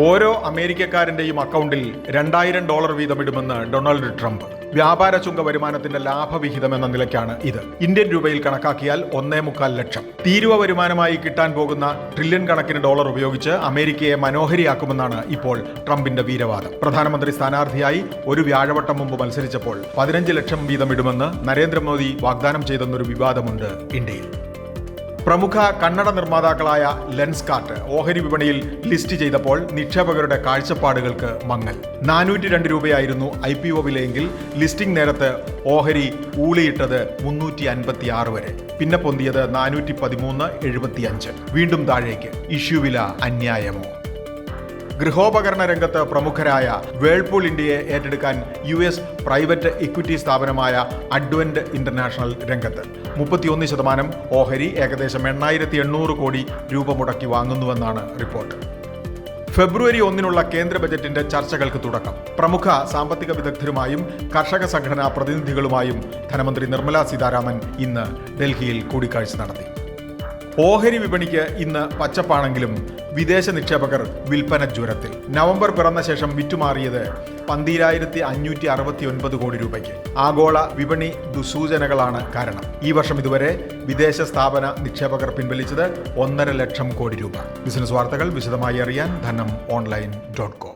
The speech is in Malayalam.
ഓരോ അമേരിക്കക്കാരന്റെയും അക്കൗണ്ടിൽ $2000 വീതമിടുമെന്ന് ഡൊണാൾഡ് ട്രംപ്. വ്യാപാര ചുങ്ക വരുമാനത്തിന്റെ ലാഭവിഹിതം എന്ന നിലയ്ക്കാണ് ഇത്. ഇന്ത്യൻ രൂപയിൽ കണക്കാക്കിയാൽ 1.25 ലക്ഷം. തീരുവ വരുമാനമായി കിട്ടാൻ പോകുന്ന ട്രില്യൺ കണക്കിന് ഡോളർ ഉപയോഗിച്ച് അമേരിക്കയെ മനോഹരിയാക്കുമെന്നാണ് ഇപ്പോൾ ട്രംപിന്റെ വീരവാദം. പ്രധാനമന്ത്രി സ്ഥാനാർത്ഥിയായി ഒരു വ്യാഴവട്ടം മുമ്പ് മത്സരിച്ചപ്പോൾ 15 ലക്ഷം വീതമിടുമെന്ന് നരേന്ദ്രമോദി വാഗ്ദാനം ചെയ്തെന്നൊരു വിവാദമുണ്ട് ഇന്ത്യയിൽ. പ്രമുഖ കന്നഡ നിർമ്മാതാക്കളായ ലെൻസ്കാർട്ട് ഓഹരി വിപണിയിൽ ലിസ്റ്റ് ചെയ്തപ്പോൾ നിക്ഷേപകരുടെ കാഴ്ചപ്പാടുകൾക്ക് മങ്ങൽ. 402 രൂപയായിരുന്നു IPO വിലയെങ്കിൽ ലിസ്റ്റിംഗ് നേരത്ത് ഓഹരി ഊളിയിട്ടത് 356 വരെ. പിന്നെ പൊന്തിയത് 413.75. വീണ്ടും താഴേക്ക്. ഇഷ്യൂ വില അന്യായമോ? ഗൃഹോപകരണ രംഗത്ത് പ്രമുഖരായ വേൾപൂൾ ഇന്ത്യയെ ഏറ്റെടുക്കാൻ US പ്രൈവറ്റ് ഇക്വിറ്റി സ്ഥാപനമായ അഡ്വന്റ് ഇന്റർനാഷണൽ രംഗത്ത്. 31% ഓഹരി ഏകദേശം 8,800 കോടി രൂപ മുടക്കി വാങ്ങുന്നുവെന്നാണ് റിപ്പോർട്ട്. ഫെബ്രുവരി 1 കേന്ദ്ര ബജറ്റിന്റെ ചർച്ചകൾക്ക് തുടക്കം. പ്രമുഖ സാമ്പത്തിക വിദഗ്ധരുമായും കർഷക സംഘടനാ പ്രതിനിധികളുമായും ധനമന്ത്രി നിർമ്മല സീതാരാമൻ ഇന്ന് ഡൽഹിയിൽ കൂടിക്കാഴ്ച നടത്തി. ഓഹരി വിപണിക്ക് ഇന്ന് പച്ചപ്പാണെങ്കിലും വിദേശ നിക്ഷേപകർ വിൽപ്പന ജ്വരത്തിൽ. നവംബർ പിറന്ന ശേഷം വിറ്റുമാറിയത് 12,569 കോടി രൂപയ്ക്ക്. ആഗോള വിപണി ദുസൂചനകളാണ് കാരണം. ഈ വർഷം ഇതുവരെ വിദേശ സ്ഥാപന നിക്ഷേപകർ പിൻവലിച്ചത് 1.5 ലക്ഷം കോടി രൂപ. ബിസിനസ് വാർത്തകൾ വിശദമായി അറിയാൻ ധനം online.com.